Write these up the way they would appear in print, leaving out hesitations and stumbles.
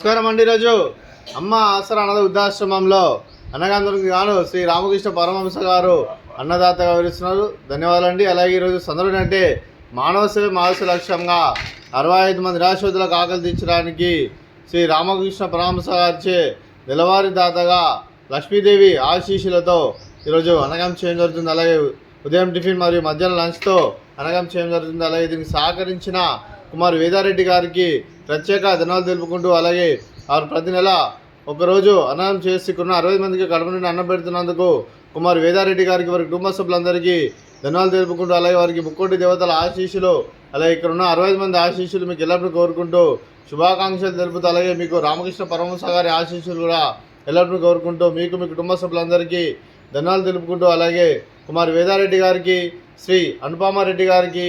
నమస్కారం అండి. ఈరోజు అమ్మ ఆసరా అన్నద వృద్ధాశ్రమంలో అన్నగాంధునికి గాను శ్రీ రామకృష్ణ పరమహంస గారు అన్నదాతగా వివరిస్తున్నారు. ధన్యవాదాలండి. అలాగే ఈరోజు సందర్భం అంటే మానవ సేవ మానవ లక్ష్యంగా 65 మంది నిరాశ్రితులకు ఆకలి తీర్చడానికి శ్రీ రామకృష్ణ పరమహంస గారిచే నెలవారీ దాతగా లక్ష్మీదేవి ఆశీస్సులతో ఈరోజు అన్నగం చేయడం జరుగుతుంది. అలాగే ఉదయం టిఫిన్ మరియు మధ్యాహ్నం లంచ్తో అన్నగం చేయడం జరుగుతుంది. అలాగే దీనికి సహకరించిన కుమార్ వేదారెడ్డి గారికి ప్రత్యేక ధన్యవాదాలు తెలుపుకుంటూ, అలాగే వారు ప్రతి నెల ఒకరోజు అన్నం చేసుకున్న 60 మందికి కడుపు నుండి అన్నం పెడుతున్నందుకు కుమార్ వేదారెడ్డి గారికి వారి కుటుంబ సభ్యులందరికీ ధన్యవాదాలు తెలుపుకుంటూ, అలాగే వారికి ముక్కోటి దేవతల ఆశీస్సులు, అలాగే ఇక్కడ ఉన్న 60 మంది ఆశీస్సులు మీకు ఎల్లప్పుడూ కోరుకుంటూ శుభాకాంక్షలు తెలుపుతూ, అలాగే మీకు రామకృష్ణ పరమహంస గారి ఆశీస్సులు కూడా ఎల్లప్పుడూ కోరుకుంటూ మీకు మీ కుటుంబ సభ్యులందరికీ ధన్యవాదాలు తెలుపుకుంటూ, అలాగే కుమార్ వేదారెడ్డి గారికి, శ్రీ అనుపమారెడ్డి గారికి,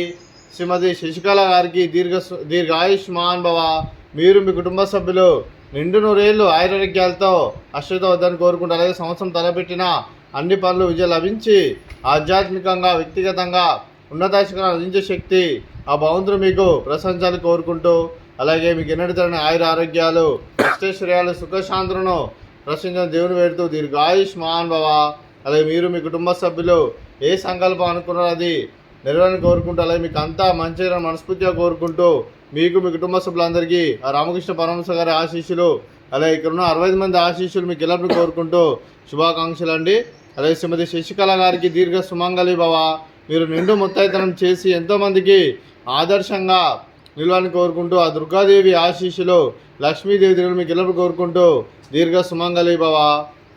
శ్రీమతి శశికళ గారికి దీర్ఘ ఆయుష్మాన్ భవ, మీరు మీ కుటుంబ సభ్యులు నిండు నూరేళ్లు ఆయురారోగ్యాలతో అశ్వత వద్దని కోరుకుంటూ, అలాగే సంవత్సరం తలపెట్టిన అన్ని పనులు విజయం లభించి ఆధ్యాత్మికంగా వ్యక్తిగతంగా ఉన్నతాశిఖరం అందించే శక్తి ఆ భగవంతుడు మీకు ప్రశంసాలు కోరుకుంటూ, అలాగే మీకు ఎన్నటి తరని ఆయుర ఆరోగ్యాలు అష్టైశ్వర్యాలు సుఖశాంతులను ప్రశ్నించిన దేవుని వేడుతూ దీర్ఘ ఆయుష్మాన్ భవ, అలాగే మీరు మీ కుటుంబ సభ్యులు ఏ సంకల్పం అనుకున్నారో అది నెరవేరని కోరుకుంటూ, అలాగే మీకు అంతా మంచిగా మనస్ఫూర్తిగా కోరుకుంటూ మీకు మీ కుటుంబ సభ్యులందరికీ ఆ రామకృష్ణ పరమహంస గారి ఆశీస్సులు, అలాగే ఇక్కడ ఉన్న 65 మంది ఆశీస్సులు మీకు ఎల్లప్పుడూ కోరుకుంటూ శుభాకాంక్షలు అండి. అలాగే శ్రీమతి శశికళ గారికి దీర్ఘ సుమంగళి భవ, మీరు నిండు ముత్తైతనం చేసి ఎంతోమందికి ఆదర్శంగా నిలవాలని కోరుకుంటూ ఆ దుర్గాదేవి ఆశీస్సులు, లక్ష్మీదేవి దీవులు మీకు ఎల్లప్పుడూ కోరుకుంటూ దీర్ఘ సుమంగళి భవ,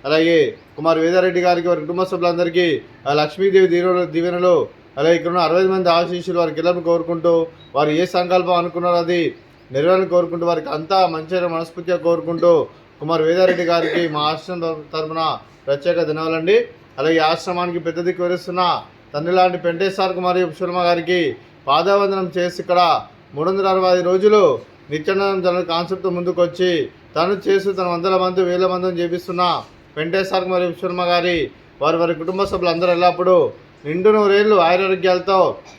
అలాగే కుమార్ వేదారెడ్డి గారికి వారి కుటుంబ సభ్యులందరికీ ఆ లక్ష్మీదేవి దీవెనలు, అలాగే ఇక్కడ ఉన్న 60 మంది ఆశీస్సులు వారికి ఎల్లప్పుడూ కోరుకుంటూ వారు ఏ సంకల్పం అనుకున్నారో అది నెరవేరని కోరుకుంటూ వారికి అంతా మంచిగా మనస్ఫూర్తిగా కోరుకుంటూ కుమార్ వేదారెడ్డి గారికి మా ఆశ్రమం తరఫున ప్రత్యేక ధన్యవాదాలండి. అలాగే ఆశ్రమానికి పెద్ద దిక్కు వివరిస్తున్న తండ్రి లాంటి పెంటేశ్వర్ కుమారి శర్మ గారికి పాదవందనం చేసి ఇక్కడ 365 రోజులు నిత్యానందం జన కాన్సెప్ట్ ముందుకు వచ్చి తను చేస్తూ తన 100 మంది 1000 మందిని చేపిస్తున్న పెంటేశ్వర్ కుమారి శర్మ గారి వారి కుటుంబ సభ్యులు అందరూ ఎల్లప్పుడూ నిండు నూరేళ్లు ఆయురారోగ్యాలతో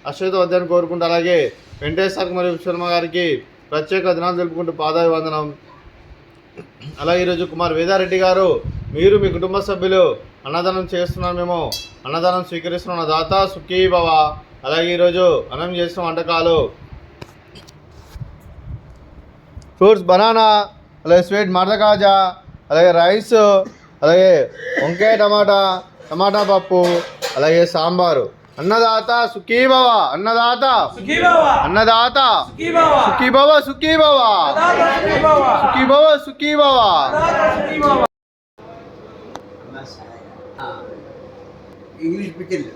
అశ్వత వద్దని కోరుకుంటూ, అలాగే వెంకటేశ్వర మరియు శర్మ గారికి ప్రత్యేక దినాలు తెలుపుకుంటూ పాదాభివందనం. అలాగే ఈరోజు కుమార్ వేదారెడ్డి గారు మీరు మీ కుటుంబ సభ్యులు అన్నదానం చేస్తున్నాం, మేము అన్నదానం స్వీకరిస్తున్న దాత సుఖీ భవ. అలాగే ఈరోజు అన్నం చేసిన వంటకాలు ఫ్రూట్స్ బనానా, అలాగే స్వీట్ మరదకాజా, అలాగే రైస్, అలాగే వంకాయ టమాటా పప్పు, అలాగే సాంబారు. అన్నదాత సుఖీ భవ, అన్నదాత అన్నదాత సుఖీ భవ, సుఖీ భవ, సుఖీ భవ, సుఖీ భవ. English picture